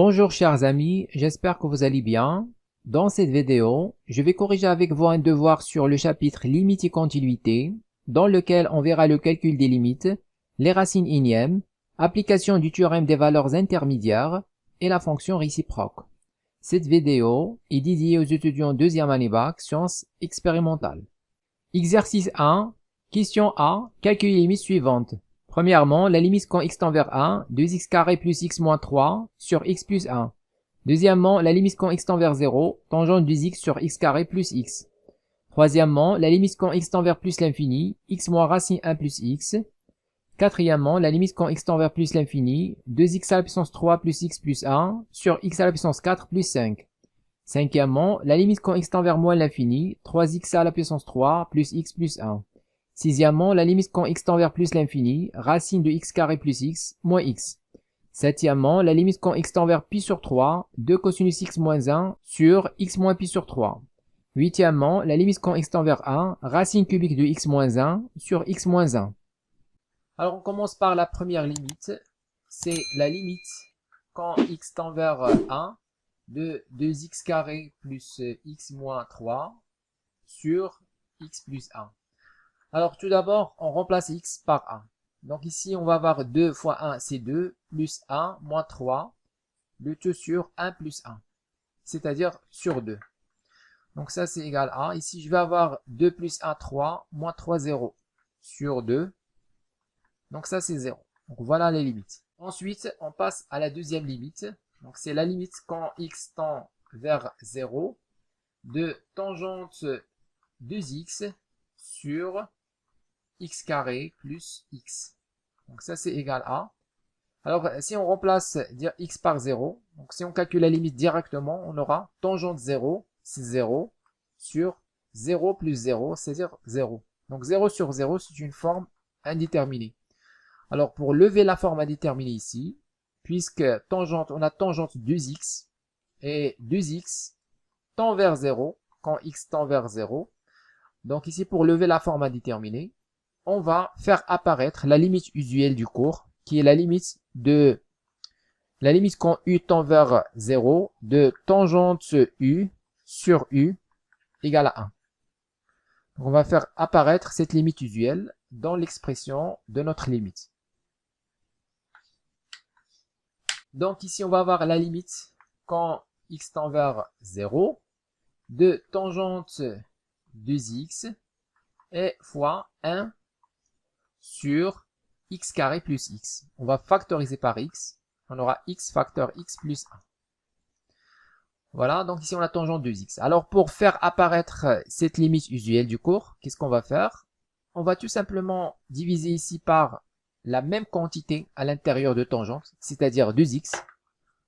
Bonjour chers amis, j'espère que vous allez bien. Dans cette vidéo, je vais corriger avec vous un devoir sur le chapitre limites et continuité, dans lequel on verra le calcul des limites, les racines énièmes, application du théorème des valeurs intermédiaires et la fonction réciproque. Cette vidéo est dédiée aux étudiants deuxième année bac, sciences expérimentales. Exercice 1, question A, calculer les limites suivantes. Premièrement, la limite quand x tend vers 1, 2x carré plus x moins 3 sur x plus 1. Deuxièmement, la limite quand x tend vers 0, tangente 2x sur x carré plus x. Troisièmement, la limite quand x tend vers plus l'infini, x moins racine 1 plus x. Quatrièmement, la limite quand x tend vers plus l'infini, 2x à la puissance 3 plus x plus 1 sur x à la puissance 4 plus 5. Cinquièmement, la limite quand x tend vers moins l'infini, 3x à la puissance 3 plus x plus 1. Sixièmement, la limite quand x tend vers plus l'infini, racine de x carré plus x, moins x. Septièmement, la limite quand x tend vers pi sur 3, 2 cosinus x moins 1 sur x moins pi sur 3. Huitièmement, la limite quand x tend vers 1, racine cubique de x moins 1 sur x moins 1. Alors on commence par la première limite, c'est la limite quand x tend vers 1 de 2x carré plus x moins 3 sur x plus 1. Alors tout d'abord, on remplace x par 1. Donc ici, on va avoir 2 fois 1, c'est 2, plus 1, moins 3, le tout sur 1 plus 1, c'est-à-dire sur 2. Donc ça, c'est égal à 1. Ici, je vais avoir 2 plus 1, 3, moins 3, 0, sur 2. Donc ça, c'est 0. Donc voilà les limites. Ensuite, on passe à la deuxième limite. Donc c'est la limite quand x tend vers 0 de tangente 2x sur x carré plus x. Donc ça c'est égal à. Alors si on remplace dire x par 0, donc si on calcule la limite directement, on aura tangente 0, c'est 0, sur 0 plus 0, c'est-à-dire 0. Donc 0 sur 0, c'est une forme indéterminée. Alors pour lever la forme indéterminée ici, puisque tangente, on a tangente 2x, et 2x tend vers 0, quand x tend vers 0. Donc ici pour lever la forme indéterminée, on va faire apparaître la limite usuelle du cours, qui est la limite quand u tend vers 0 de tangente u sur u égale à 1. Donc on va faire apparaître cette limite usuelle dans l'expression de notre limite. Donc ici on va avoir la limite quand x tend vers 0 de tangente 2x et fois 1 sur x carré plus x. On va factoriser par x. On aura x facteur x plus 1. Voilà, donc ici on a tangente 2x. Alors pour faire apparaître cette limite usuelle du cours, qu'est-ce qu'on va faire? On va tout simplement diviser ici par la même quantité à l'intérieur de tangente, c'est-à-dire 2x.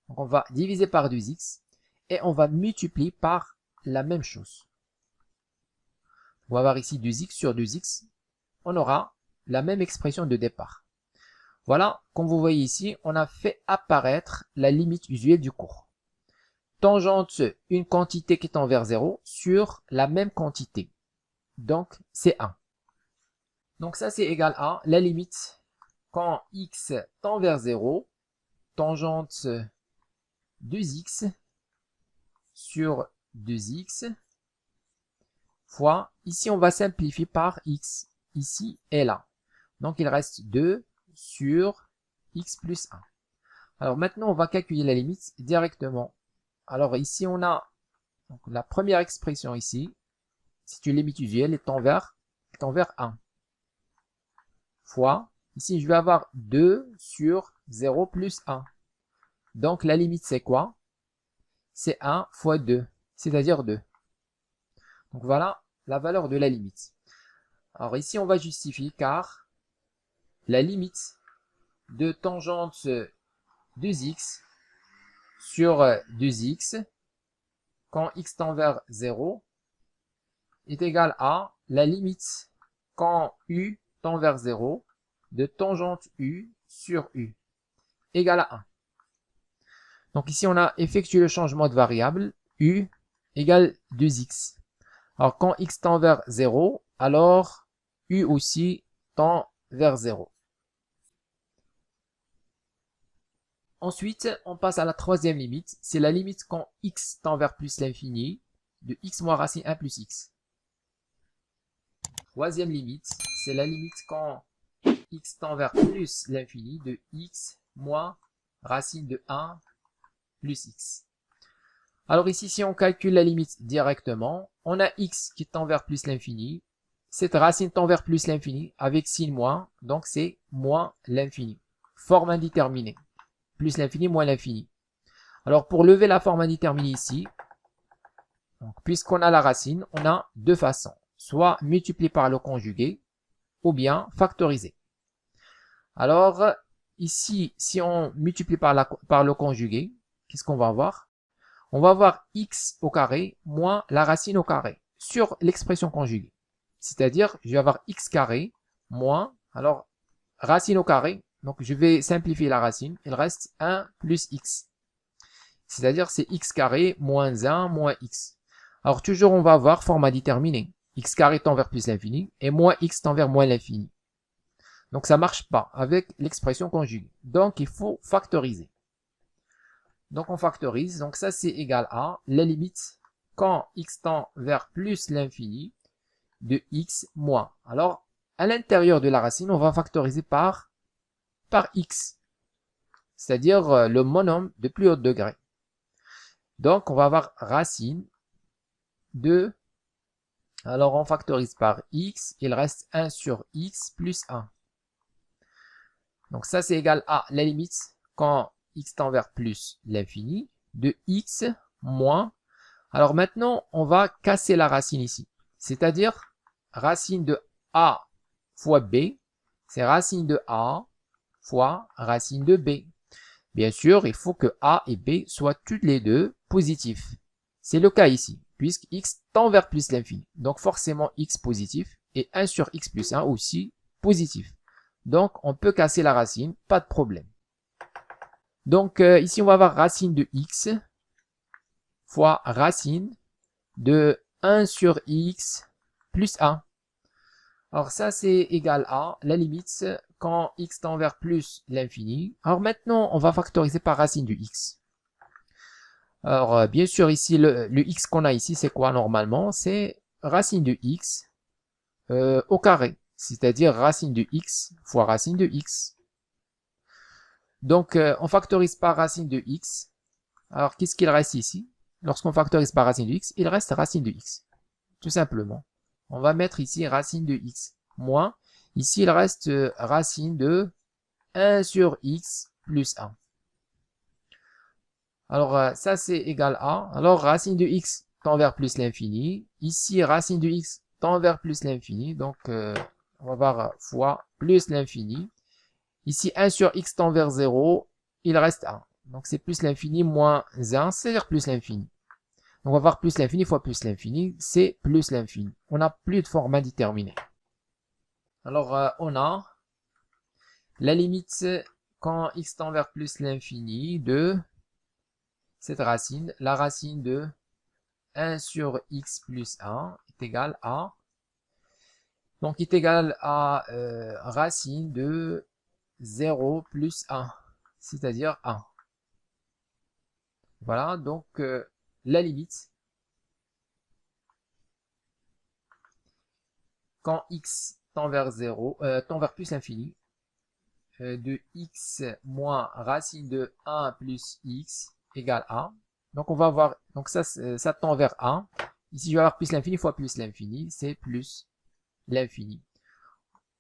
Donc on va diviser par 2x et on va multiplier par la même chose. On va avoir ici 2x sur 2x. On aura la même expression de départ. Voilà, comme vous voyez ici, on a fait apparaître la limite usuelle du cours. Tangente, une quantité qui tend vers 0 sur la même quantité. Donc, c'est 1. Donc ça, c'est égal à la limite quand x tend vers 0, tangente 2x sur 2x, fois, ici on va simplifier par x, ici et là. Donc il reste 2 sur x plus 1. Alors maintenant on va calculer la limite directement. Alors ici on a donc, la première expression ici, c'est une limite usuelle et tend vers 1. Fois, ici je vais avoir 2 sur 0 plus 1. Donc la limite c'est quoi? C'est 1 fois 2, c'est-à-dire 2. Donc voilà la valeur de la limite. Alors ici on va justifier car la limite de tangente 2x sur 2x quand x tend vers 0 est égal à la limite quand u tend vers 0 de tangente u sur u égale à 1. Donc ici on a effectué le changement de variable, u égale 2x. Alors quand x tend vers 0, alors u aussi tend vers 0. Ensuite, on passe à la troisième limite. C'est la limite quand x tend vers plus l'infini de x moins racine 1 plus x. Troisième limite, c'est la limite quand x tend vers plus l'infini de x moins racine de 1 plus x. Alors ici, si on calcule la limite directement, on a x qui tend vers plus l'infini. Cette racine tend vers plus l'infini avec signe moins, donc c'est moins l'infini. Forme indéterminée. Plus l'infini moins l'infini. Alors pour lever la forme indéterminée ici, puisqu'on a la racine, on a deux façons. Soit multiplier par le conjugué, ou bien factoriser. Alors ici, si on multiplie par le conjugué, qu'est-ce qu'on va avoir? On va avoir x au carré moins la racine au carré sur l'expression conjuguée. C'est-à-dire, je vais avoir x carré moins, alors racine au carré, donc je vais simplifier la racine, il reste 1 plus x. C'est-à-dire, c'est x carré moins 1 moins x. Alors toujours, on va avoir forme indéterminée. X carré tend vers plus l'infini et moins x tend vers moins l'infini. Donc ça marche pas avec l'expression conjuguée. Donc il faut factoriser. Donc on factorise, donc ça c'est égal à la limite quand x tend vers plus l'infini de x moins. Alors à l'intérieur de la racine, on va factoriser par x, c'est-à-dire le monome de plus haut degré. Donc on va avoir racine de, alors on factorise par x, il reste 1 sur x plus 1. Donc ça c'est égal à la limite quand x tend vers plus l'infini de x moins. Alors maintenant, on va casser la racine ici. C'est-à-dire, racine de a fois b, c'est racine de a fois racine de b. Bien sûr, il faut que a et b soient toutes les deux positifs. C'est le cas ici, puisque x tend vers plus l'infini. Donc forcément x positif et 1 sur x plus 1 aussi positif. Donc on peut casser la racine, pas de problème. Donc ici on va avoir racine de x fois racine de 1 sur x plus 1. Alors ça c'est égal à la limite quand x tend vers plus l'infini. Alors maintenant on va factoriser par racine de x. Alors bien sûr ici le x qu'on a ici c'est quoi normalement? C'est racine de x au carré. C'est-à-dire racine de x fois racine de x. Donc, on factorise par racine de x. Alors, qu'est-ce qu'il reste ici? Lorsqu'on factorise par racine de x, il reste racine de x. Tout simplement. On va mettre ici racine de x moins. Ici, il reste racine de 1 sur x plus 1. Alors, ça, c'est égal à... Alors, racine de x tend vers plus l'infini. Ici, racine de x tend vers plus l'infini. Donc, on va voir fois plus l'infini. Ici, 1 sur x tend vers 0, il reste 1. Donc, c'est plus l'infini moins 1, c'est-à-dire plus l'infini. Donc, on va voir plus l'infini fois plus l'infini, c'est plus l'infini. On n'a plus de forme indéterminée. Alors, on a la limite quand x tend vers plus l'infini de cette racine. La racine de 1 sur x plus 1 est égale à... Donc, est égal à racine de 0 plus 1, c'est-à-dire 1. Voilà, donc la limite, quand x tend vers 0, tend vers plus l'infini, de x moins racine de 1 plus x égale 1. Donc on va avoir, donc ça tend vers 1. Ici je vais avoir plus l'infini fois plus l'infini, c'est plus l'infini.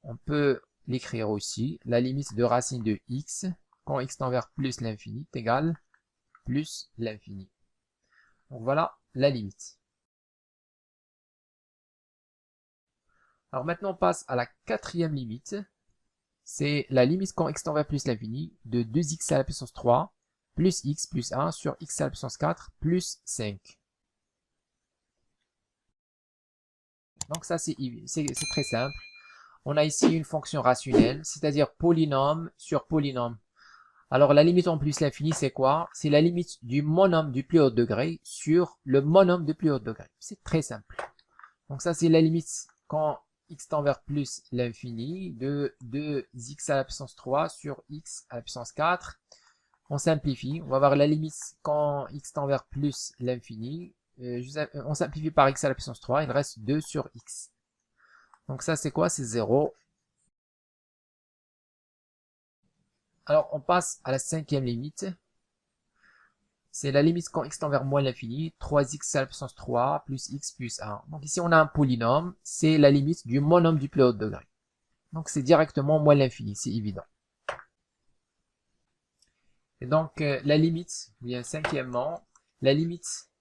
On peut l'écrire aussi, la limite de racine de x, quand x tend vers plus l'infini, est égale plus l'infini. Donc voilà la limite. Alors maintenant on passe à la quatrième limite. C'est la limite quand x tend vers plus l'infini de 2x à la puissance 3 plus x plus 1 sur x à la puissance 4 plus 5. Donc ça c'est très simple. On a ici une fonction rationnelle, c'est-à-dire polynôme sur polynôme. Alors la limite en plus l'infini c'est quoi? C'est la limite du monôme du plus haut degré sur le monôme du plus haut degré. C'est très simple. Donc ça c'est la limite quand x tend vers plus l'infini de 2x à la puissance 3 sur x à la puissance 4 on simplifie. On va avoir la limite quand x tend vers plus l'infini. On simplifie par x à la puissance 3. Il reste 2 sur x. Donc ça, c'est quoi? C'est 0. Alors, on passe à la cinquième limite. C'est la limite quand x tend vers moins l'infini. 3x à la puissance 3 plus x plus 1. Donc ici, on a un polynôme. C'est la limite du monôme du plus haut degré. Donc c'est directement moins l'infini. C'est évident. Et donc, la limite, bien cinquièmement, la limite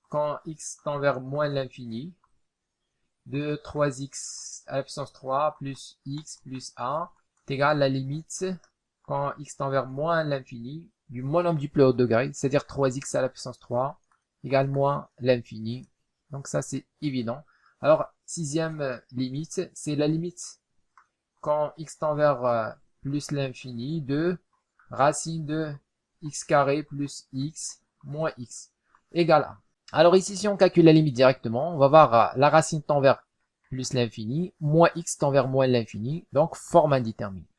quand x tend vers moins l'infini de 3x à la puissance 3 plus x plus 1 est égal à la limite quand x tend vers moins l'infini du monôme du plus haut degré, c'est-à-dire 3x à la puissance 3 égale moins l'infini. Donc ça, c'est évident. Alors, sixième limite, c'est la limite quand x tend vers plus l'infini de racine de x carré plus x moins x égale 1. Alors ici, si on calcule la limite directement, on va voir la racine tend vers plus l'infini, moins x tend vers moins l'infini, donc forme indéterminée.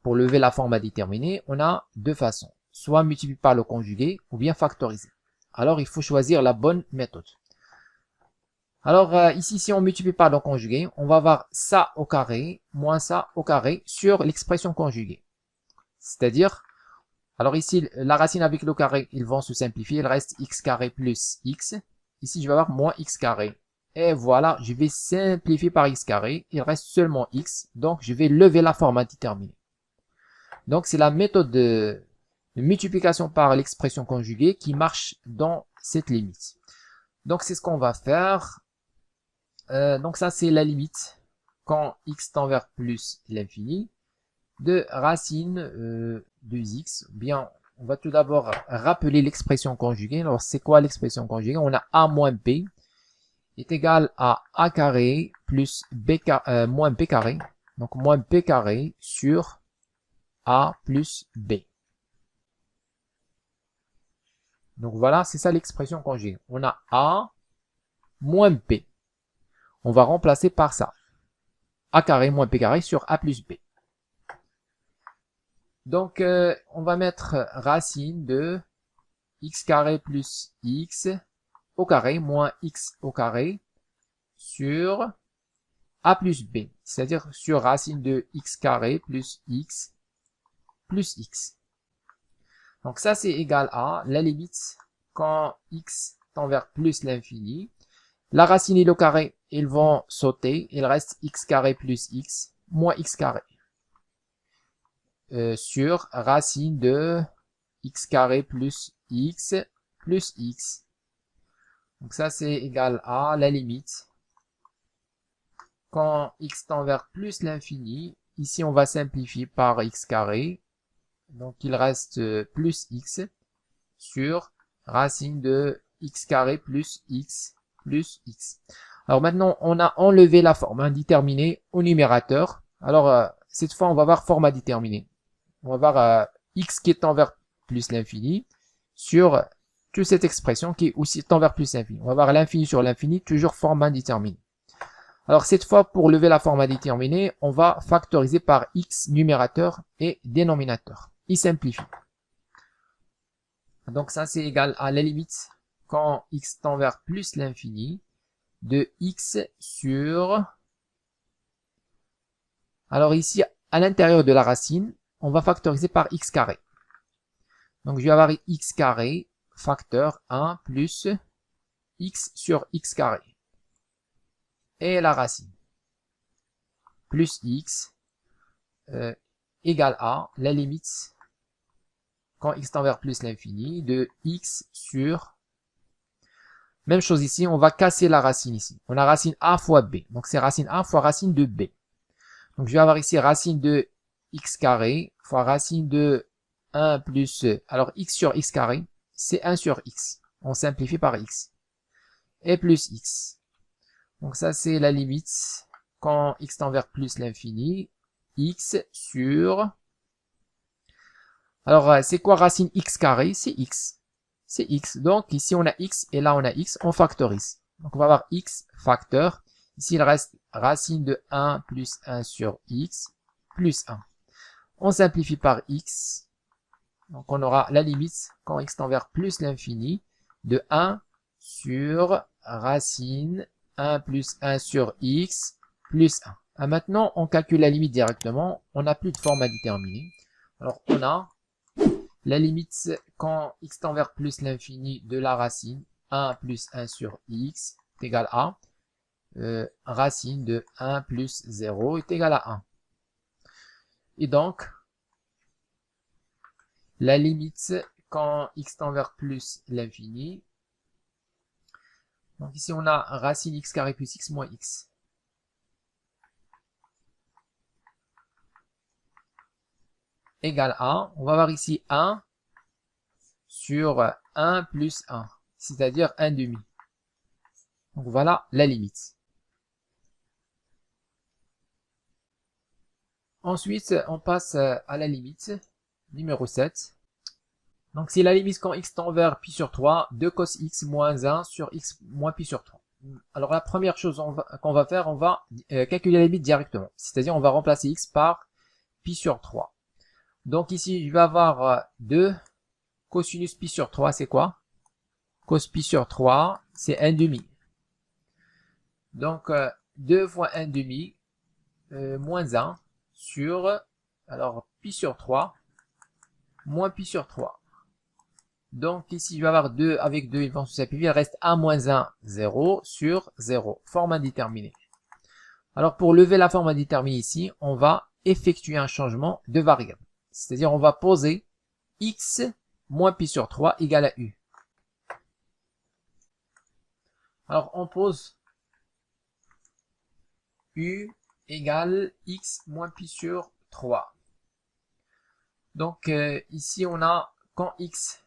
Pour lever la forme indéterminée, on a deux façons, soit multiplier par le conjugué ou bien factoriser. Alors il faut choisir la bonne méthode. Alors ici, si on multiplie par le conjugué, on va avoir ça au carré moins ça au carré sur l'expression conjuguée. C'est-à-dire, alors ici, la racine avec le carré, ils vont se simplifier. Il reste x carré plus x. Ici, je vais avoir moins x carré. Et voilà, je vais simplifier par x carré. Il reste seulement x. Donc, je vais lever la forme indéterminée. Donc, c'est la méthode de multiplication par l'expression conjuguée qui marche dans cette limite. Donc, c'est ce qu'on va faire. Donc, ça, c'est la limite quand x tend vers plus l'infini de racine de x. Bien, on va tout d'abord rappeler l'expression conjuguée. Alors, c'est quoi l'expression conjuguée? On a a moins b est égal à a carré plus b moins b carré. Donc, moins b carré sur a plus b. Donc, voilà, c'est ça l'expression conjuguée. On a a moins b. On va remplacer par ça. A carré moins b carré sur a plus b. Donc, on va mettre racine de x carré plus x au carré moins x au carré sur a plus b. C'est-à-dire sur racine de x carré plus x. Donc, ça, c'est égal à la limite quand x tend vers plus l'infini. La racine et le carré, ils vont sauter. Il reste x carré plus x moins x carré. Sur racine de x carré plus x. Donc ça, c'est égal à la limite quand x tend vers plus l'infini. Ici, on va simplifier par x carré. Donc, il reste plus x sur racine de x carré plus x. Alors maintenant, on a enlevé la forme indéterminée au numérateur. Alors, cette fois, on va voir forme indéterminée. On va voir x qui tend vers plus l'infini sur toute cette expression qui est aussi tend vers plus l'infini. On va voir l'infini sur l'infini, toujours forme indéterminée. Alors cette fois, pour lever la forme indéterminée, on va factoriser par x numérateur et dénominateur. Il simplifie. Donc ça, c'est égal à la limite quand x tend vers plus l'infini de x sur... Alors ici, à l'intérieur de la racine, on va factoriser par x carré. Donc, je vais avoir x carré facteur 1 plus x sur x carré. Et la racine. Plus x égale à la limite, quand x tend vers plus l'infini, de x sur... Même chose ici, on va casser la racine ici. On a racine a fois b. Donc, c'est racine a fois racine de b. Donc, je vais avoir ici racine de x carré fois racine de 1 plus... Alors, x sur x carré, c'est 1 sur x. On simplifie par x. Et plus x. Donc, ça, c'est la limite quand x tend vers plus l'infini. X sur... Alors, c'est quoi racine x carré? C'est x. C'est x. Donc, ici, on a x et là, on a x. On factorise. Donc, on va avoir x facteur. Ici, il reste racine de 1 plus 1 sur x plus 1. On simplifie par x. Donc on aura la limite quand x tend vers plus l'infini de 1 sur racine 1 plus 1 sur x plus 1. Ah, maintenant, on calcule la limite directement. On n'a plus de forme à déterminer. Alors, on a la limite quand x tend vers plus l'infini de la racine 1 plus 1 sur x est égal à racine de 1 plus 0 est égal à 1. Et donc, la limite quand x tend vers plus l'infini. Donc ici, on a racine x carré plus x moins x. Égale à, on va voir ici 1 sur 1 plus 1, c'est-à-dire 1 demi. Donc voilà la limite. Ensuite, on passe à la limite numéro 7. Donc c'est la limite quand x tend vers pi sur 3 de cos x moins 1 sur x moins pi sur 3. Alors la première chose qu'on va faire, on va calculer la limite directement. C'est-à-dire on va remplacer x par pi sur 3. Donc ici, je vais avoir 2 cosinus pi sur 3, c'est quoi? Cos pi sur 3, c'est 1 demi. Donc 2 fois 1 demi moins 1 sur, alors pi sur 3, moins pi sur 3. Donc ici, je vais avoir 2 avec 2, ils vont se simplifier. Il reste 1 moins 1, 0 sur 0. Forme indéterminée. Alors pour lever la forme indéterminée ici, on va effectuer un changement de variable. C'est-à-dire on va poser x moins pi sur 3 égale à u. Alors on pose u égale x moins pi sur 3. Donc ici on a quand x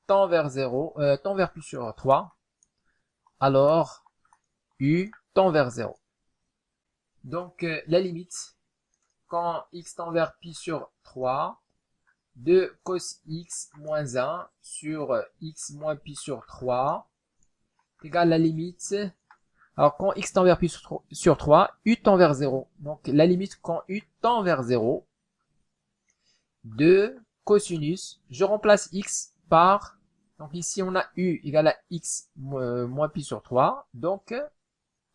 tend vers 0, tend vers pi sur 3, alors u tend vers 0. Donc la limite, quand x tend vers pi sur 3, de cos x moins 1 sur x moins pi sur 3, égale la limite, alors quand x tend vers pi sur 3, u tend vers 0. Donc la limite quand u tend vers 0, de cosinus, je remplace x par, donc ici on a u égale à x moins pi sur 3, donc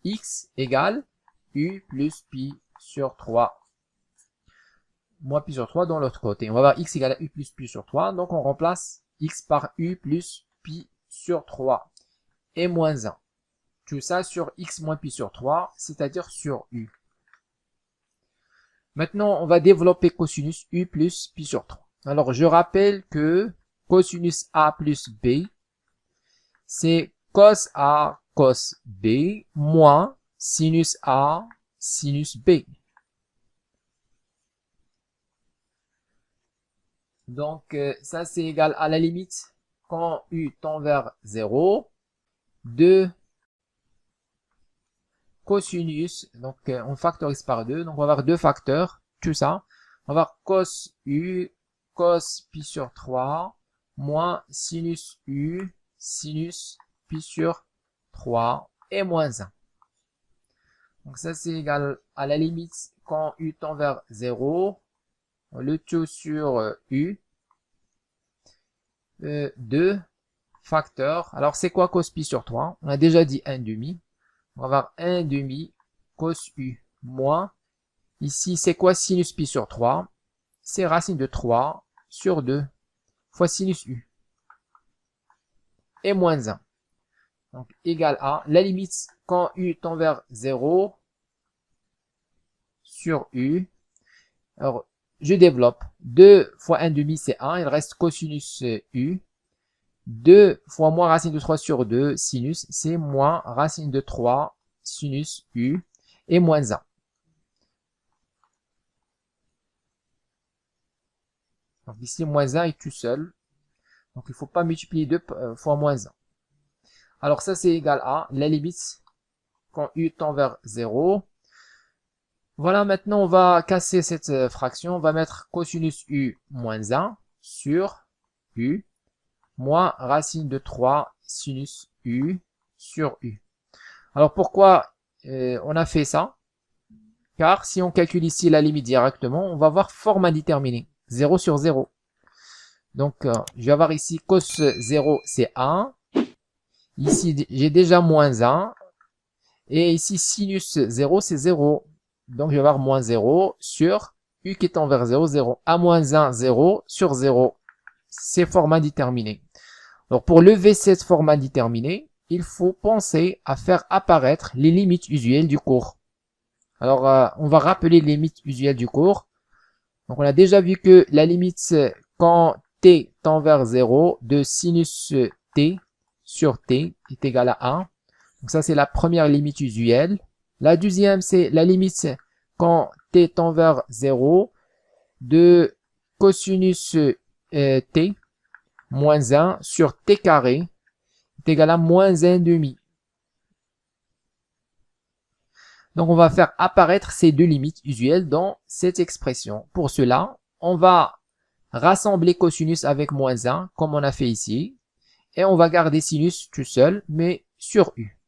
x égale u plus pi sur 3. Moins pi sur 3 dans l'autre côté. On va avoir x égale à u plus pi sur 3, donc on remplace x par u plus pi sur 3 et moins 1. Tout ça sur x moins pi sur 3, c'est-à-dire sur u. Maintenant, on va développer cosinus u plus pi sur 3. Alors, je rappelle que cosinus a plus b, c'est cos a cos b moins sinus a sinus b. Donc, ça c'est égal à la limite quand u tend vers 0 de cosinus, donc on factorise par 2, donc on va avoir deux facteurs, tout ça. On va avoir cos u, cos pi sur 3, moins sinus u, sinus pi sur 3, et moins 1. Donc ça c'est égal à la limite quand u tend vers 0, le tout sur u, 2 facteurs. Alors c'est quoi cos pi sur 3? On a déjà dit 1 demi. On va avoir 1 demi cos u moins, ici c'est quoi sinus pi sur 3? C'est racine de 3 sur 2 fois sinus u. Et moins 1. Donc égal à la limite quand u tend vers 0 sur u. Alors je développe. 2 fois 1 demi c'est 1, il reste cosinus u. 2 fois moins racine de 3 sur 2 sinus, c'est moins racine de 3 sinus u et moins 1. Donc ici, moins 1 est tout seul. Donc il ne faut pas multiplier 2 fois moins 1. Alors ça, c'est égal à la limite quand u tend vers 0. Voilà, maintenant on va casser cette fraction. On va mettre cosinus u moins 1 sur u moins racine de 3 sinus u sur u. Alors pourquoi on a fait ça? Car si on calcule ici la limite directement, on va avoir forme indéterminée, 0 sur 0. Donc, je vais avoir ici cos 0, c'est 1. Ici, j'ai déjà moins 1. Et ici, sinus 0, c'est 0. Donc, je vais avoir moins 0 sur u qui tend vers 0, 0. A moins 1, 0 sur 0. C'est format déterminé. Donc, pour lever cette format déterminé, il faut penser à faire apparaître les limites usuelles du cours. Alors, on va rappeler les limites usuelles du cours. Donc, on a déjà vu que la limite quand t tend vers 0 de sinus t sur t est égal à 1. Donc, ça, c'est la première limite usuelle. La deuxième, c'est la limite quand t tend vers 0 de cosinus t moins 1 sur t carré est égal à moins 1 demi. Donc, on va faire apparaître ces deux limites usuelles dans cette expression. Pour cela, on va rassembler cosinus avec moins 1, comme on a fait ici. Et on va garder sinus tout seul, mais sur u.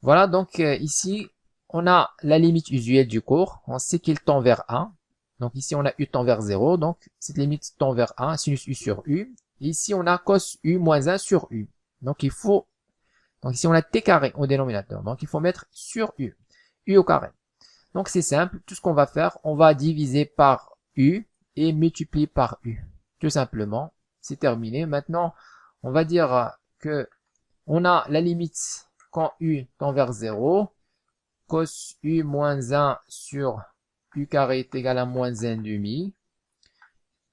Voilà, donc ici, on a la limite usuelle du cours. On sait qu'il tend vers 1. Donc ici, on a u tend vers 0. Donc, cette limite tend vers 1, sinus u sur u. Et ici, on a cos u moins 1 sur u. Donc, donc ici, on a t carré au dénominateur. Donc, il faut mettre sur u. U au carré. Donc, c'est simple. Tout ce qu'on va faire, on va diviser par u et multiplier par u. Tout simplement. C'est terminé. Maintenant, on va dire que on a la limite quand u tend vers 0. Cos u moins 1 sur u carré est égal à moins 1 demi.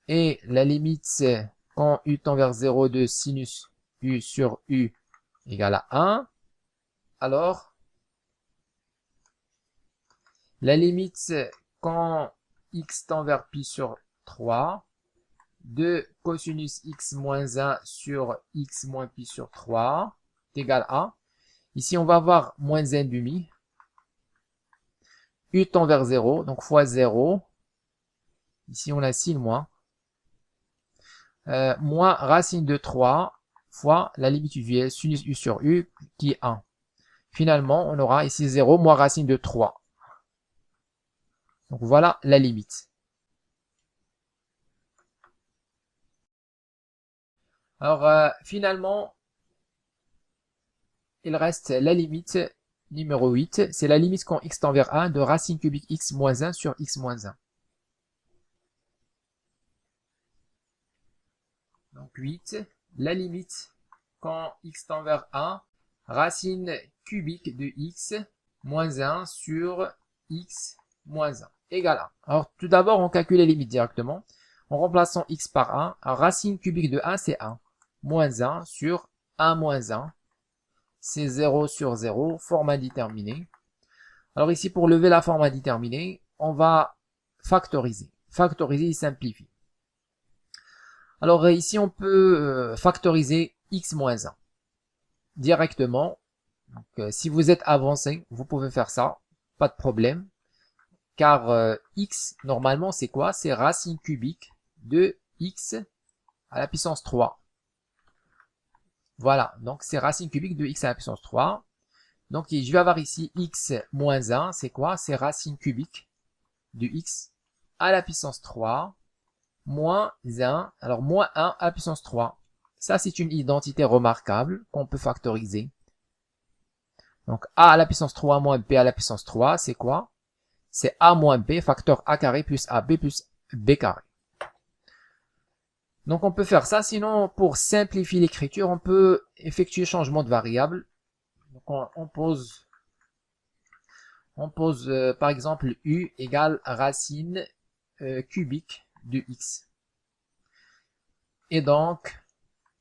Et la limite quand u tend vers 0 de sinus u sur u égale à 1. Alors, la limite quand x tend vers pi sur 3 de cosinus x moins 1 sur x moins pi sur 3 est égal à, ici on va avoir moins 1 demi, u tend vers 0, donc fois 0, ici on a sin moins, moins racine de 3 fois la limite usuelle sinus u sur u qui est 1. Finalement, on aura ici 0 moins racine de 3. Donc voilà la limite. Alors finalement, il reste la limite numéro 8. C'est la limite quand x tend vers 1 de racine cubique x moins 1 sur x moins 1. Donc 8, la limite quand x tend vers 1, racine cubique de x moins 1 sur x moins 1 égale 1. Alors tout d'abord, on calcule les limites directement en remplaçant x par 1. Alors, racine cubique de 1, c'est 1. Moins 1 sur 1 moins 1. C'est 0 sur 0, format déterminé. Alors ici, pour lever la format déterminée, on va factoriser. Factoriser, il simplifie. Alors ici, on peut factoriser x moins 1 directement. Donc, si vous êtes avancé, vous pouvez faire ça, pas de problème. Car x, normalement, c'est quoi? C'est racine cubique de x à la puissance 3. Voilà, donc c'est racine cubique de x à la puissance 3. Donc je vais avoir ici x moins 1, c'est quoi? C'est racine cubique de x à la puissance 3 moins 1, alors moins 1 à la puissance 3. Ça, c'est une identité remarquable qu'on peut factoriser. Donc a à la puissance 3 moins b à la puissance 3, c'est quoi? C'est a moins b, facteur a carré plus ab plus b carré. Donc on peut faire ça, sinon pour simplifier l'écriture, on peut effectuer changement de variable. Donc on pose par exemple u égale racine cubique de x. Et donc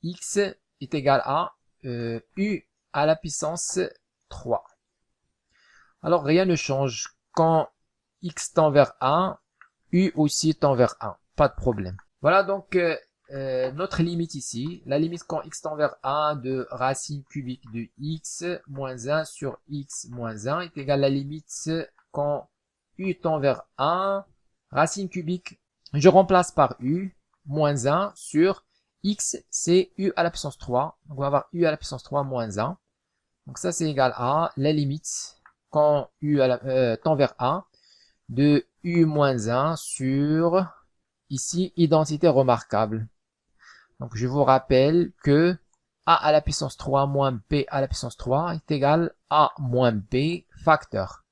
x est égal à u à la puissance 3. Alors rien ne change. Quand x tend vers 1, u aussi tend vers 1. Pas de problème. Voilà donc notre limite ici, la limite quand x tend vers 1 de racine cubique de x moins 1 sur x moins 1 est égale à la limite quand u tend vers 1, racine cubique, je remplace par u, moins 1 sur x, c'est u à la puissance 3. Donc on va avoir u à la puissance 3 moins 1. Donc ça c'est égal à la limite quand u tend vers 1 de u moins 1 sur ici, identité remarquable. Donc, je vous rappelle que a à la puissance 3 moins b à la puissance 3 est égal à moins b facteur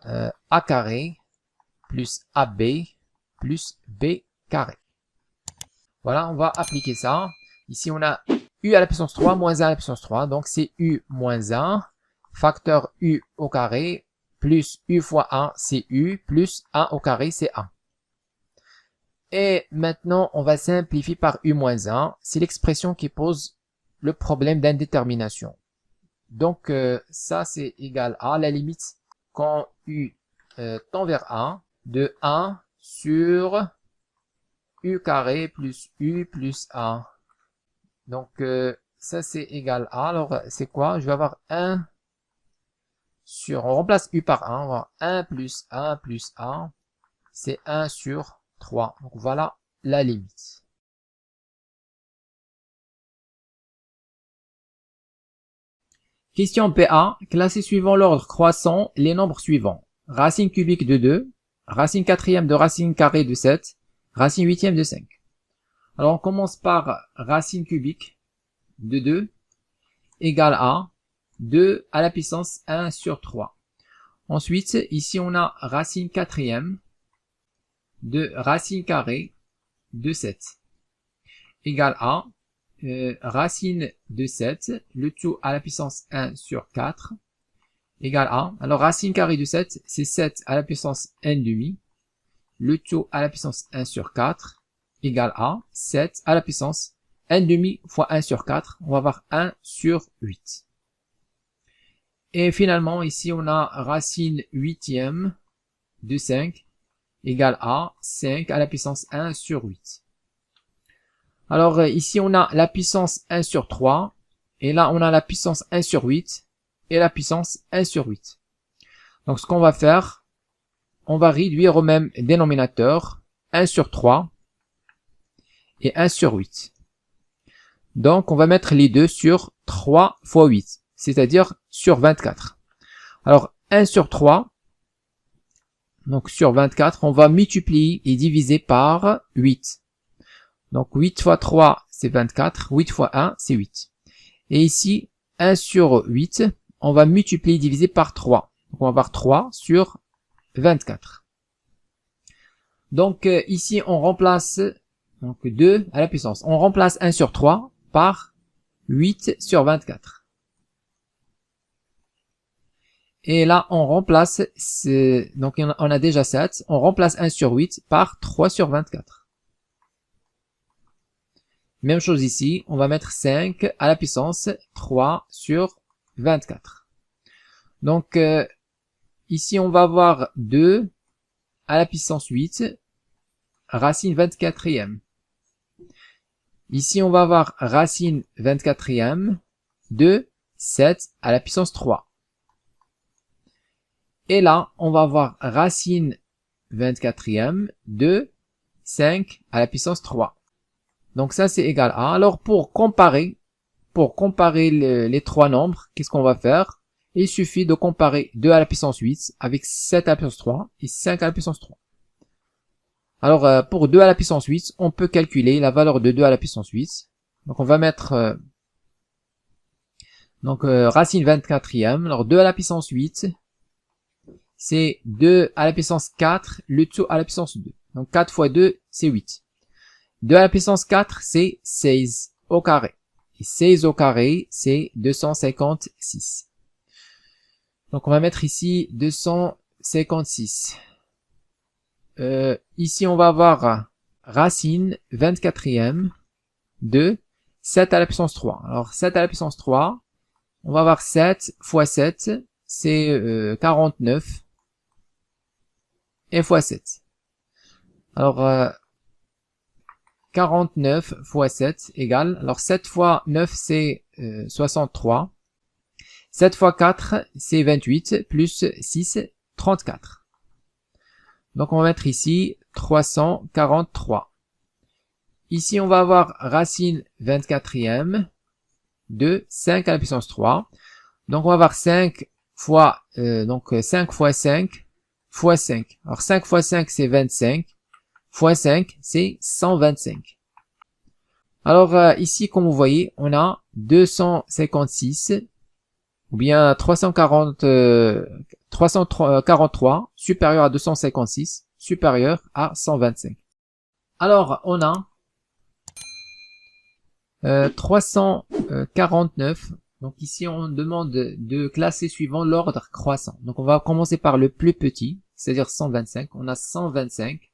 a carré plus ab plus b carré. Voilà, on va appliquer ça. Ici, on a u à la puissance 3 moins 1 à la puissance 3. Donc, c'est u moins 1 facteur u au carré plus u fois 1, c'est u, plus 1 au carré, c'est 1. Et maintenant, on va simplifier par u moins 1. C'est l'expression qui pose le problème d'indétermination. Donc, ça, c'est égal à la limite quand u tend vers 1, de 1 sur u carré plus u plus 1. Donc, ça, c'est égal à, alors, c'est quoi? Je vais avoir 1 sur, on remplace u par 1, on va avoir 1 plus 1 plus 1, c'est 1 sur 3. Donc, voilà la limite. Question PA, classez suivant l'ordre croissant les nombres suivants. Racine cubique de 2, racine quatrième de racine carrée de 7, racine huitième de 5. Alors, on commence par racine cubique de 2 égale à 2 à la puissance 1 sur 3. Ensuite, ici, on a racine quatrième de racine carrée de 7 égale à racine de 7, le tout à la puissance 1 sur 4, égale à, alors racine carrée de 7, c'est 7 à la puissance 1 demi, le tout à la puissance 1 sur 4, égale à 7 à la puissance 1 demi fois 1 sur 4, on va avoir 1 sur 8. Et finalement, ici, on a racine huitième de 5, égale à 5 à la puissance 1 sur 8. Alors ici, on a la puissance 1 sur 3, et là, on a la puissance 1 sur 8, et la puissance 1 sur 8. Donc, ce qu'on va faire, on va réduire au même dénominateur 1 sur 3 et 1 sur 8. Donc, on va mettre les deux sur 3 fois 8, c'est-à-dire sur 24. Alors, 1 sur 3, donc sur 24, on va multiplier et diviser par 8. Donc 8 fois 3, c'est 24. 8 fois 1, c'est 8. Et ici, 1 sur 8, on va multiplier et diviser par 3. Donc on va avoir 3 sur 24. Donc ici, on remplace donc 2 à la puissance. On remplace 1 sur 3 par 8 sur 24. Et là, on remplace, donc on a déjà 7. On remplace 1 sur 8 par 3 sur 24. Même chose ici, on va mettre 5 à la puissance 3 sur 24. Donc, ici, on va avoir 2 à la puissance 8, racine 24e. Ici, on va avoir racine 24e de 7 à la puissance 3. Et là, on va avoir racine 24e de 5 à la puissance 3. Donc ça, c'est égal à. Alors, pour comparer les trois nombres, qu'est-ce qu'on va faire? Il suffit de comparer 2 à la puissance 8 avec 7 à la puissance 3 et 5 à la puissance 3. Alors, pour 2 à la puissance 8, on peut calculer la valeur de 2 à la puissance 8. Donc, on va mettre racine 24e. Alors, 2 à la puissance 8, c'est 2 à la puissance 4, le tout à la puissance 2. Donc, 4 fois 2, c'est 8. 2 à la puissance 4, c'est 16 au carré. Et 16 au carré, c'est 256. Donc, on va mettre ici 256. Ici, on va avoir racine 24e de 7 à la puissance 3. Alors, 7 à la puissance 3, on va avoir 7 fois 7, c'est 49. Et fois 7. Alors, 49 fois 7 égale, alors 7 fois 9 c'est 63, 7 fois 4 c'est 28, plus 6, 34. Donc on va mettre ici 343. Ici on va avoir racine 24e de 5 à la puissance 3. Donc on va avoir 5 fois, 5 fois 5 fois 5. Alors 5 fois 5 c'est 25. fois 5, c'est 125. Alors ici, comme vous voyez, on a 256 ou bien 343 supérieur à 256 supérieur à 125. Alors on a 349. Donc ici on demande de classer suivant l'ordre croissant. Donc on va commencer par le plus petit, c'est-à-dire 125. On a 125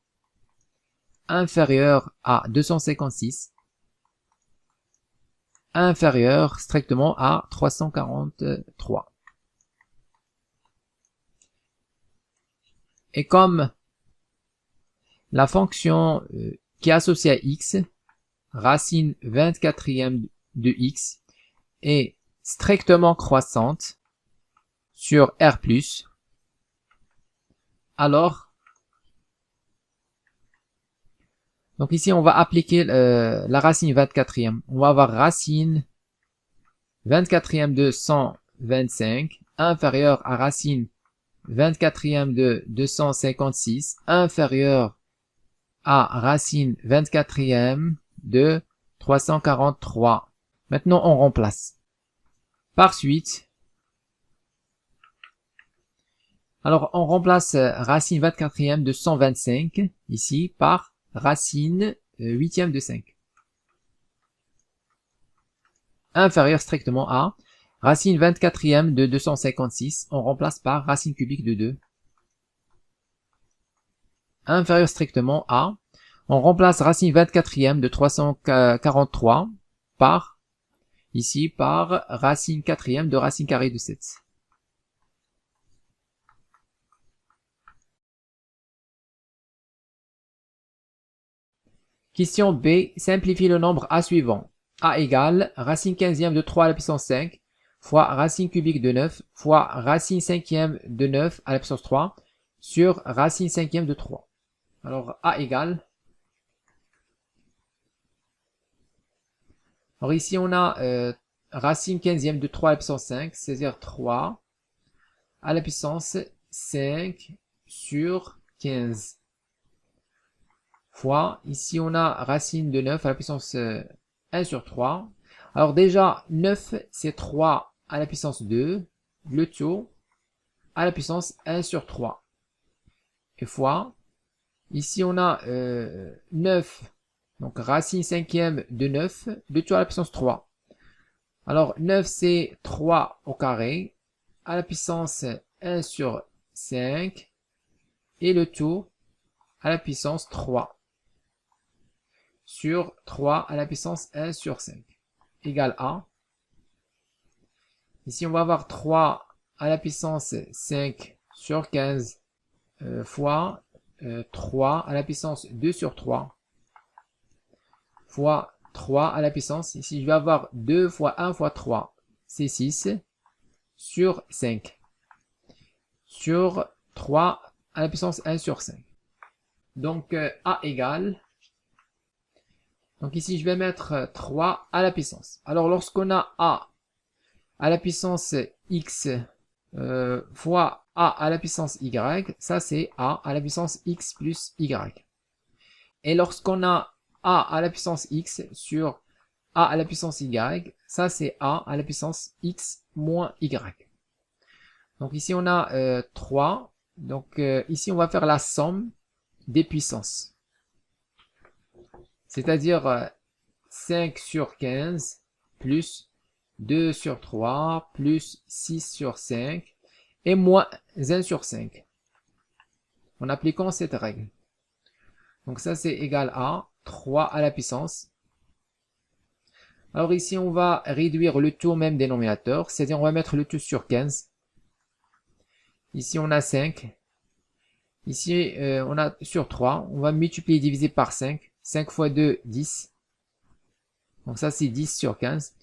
inférieur à 256 inférieur strictement à 343. Et comme la fonction qui est associée à x, racine 24e de x, est strictement croissante sur R+, alors, donc ici on va appliquer la racine 24e. On va avoir racine 24e de 125 inférieur à racine 24e de 256 inférieur à racine 24e de 343. Maintenant, on remplace. Par suite, alors on remplace racine 24e de 125 ici par racine 8e de 5. Inférieur strictement à racine 24e de 256, on remplace par racine cubique de 2. Inférieur strictement à, on remplace racine 24e de 343 par, ici, par racine 4e de racine carrée de 7. Question B, simplifie le nombre A suivant. A égale racine 15e de 3 à la puissance 5 fois racine cubique de 9 fois racine 5e de 9 à la puissance 3 sur racine 5e de 3. Alors A égale. Alors ici on a racine 15e de 3 à la puissance 5, c'est-à-dire 3 à la puissance 5 sur 15. Fois, ici on a racine de 9 à la puissance 1 sur 3. Alors déjà, 9 c'est 3 à la puissance 2, le tout à la puissance 1 sur 3. Et fois, ici on a 9, donc racine 5e de 9, le tout à la puissance 3. Alors 9 c'est 3 au carré, à la puissance 1 sur 5, et le tout à la puissance 3. Sur 3 à la puissance 1 sur 5 égale à. Ici, on va avoir 3 à la puissance 5 sur 15 fois 3 à la puissance 2 sur 3 fois 3 à la puissance. Ici, je vais avoir 2 fois 1 fois 3, c'est 6 sur 5 sur 3 à la puissance 1 sur 5. Donc, A égale. Donc ici, je vais mettre 3 à la puissance. Alors, lorsqu'on a A à la puissance x fois A à la puissance y, ça c'est A à la puissance x plus y. Et lorsqu'on a A à la puissance x sur A à la puissance y, ça c'est A à la puissance x moins y. Donc ici, on a 3. Donc ici, on va faire la somme des puissances. C'est-à-dire 5 sur 15 plus 2 sur 3 plus 6 sur 5 et moins 1 sur 5 en appliquant cette règle. Donc ça c'est égal à 3 à la puissance. Alors ici on va réduire le tout au même dénominateur, c'est-à-dire on va mettre le tout sur 15. Ici on a 5. Ici on a sur 3, on va multiplier et diviser par 5. 5 fois 2, 10. Donc ça c'est 10 sur 15.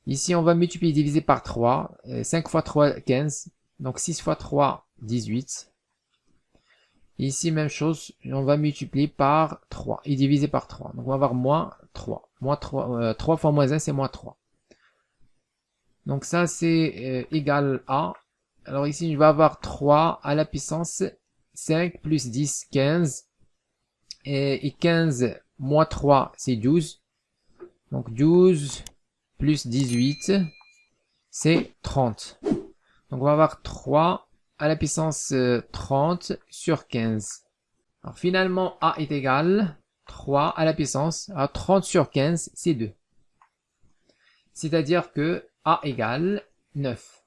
Ici, on va multiplier et diviser par 3. 5 fois 3, 15. Donc 6 fois 3, 18. Ici, même chose. On va multiplier par 3 et diviser par 3. Donc on va avoir moins 3. Moins 3, 3 fois moins 1, c'est moins 3. Donc ça, c'est égal à. Alors ici, je vais avoir 3 à la puissance 5 plus 10, 15. et 15 moins 3, c'est 12. Donc 12 plus 18, c'est 30. Donc on va avoir 3 à la puissance 30 sur 15. Alors finalement, A est égal 3 à la puissance à 30 sur 15, c'est 2. C'est-à-dire que A égale 9.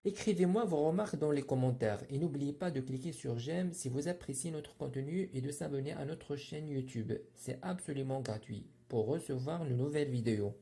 Écrivez-moi vos remarques dans les commentaires et n'oubliez pas de cliquer sur j'aime si vous appréciez notre contenu et de s'abonner à notre chaîne YouTube. C'est absolument gratuit pour recevoir de nouvelles vidéos.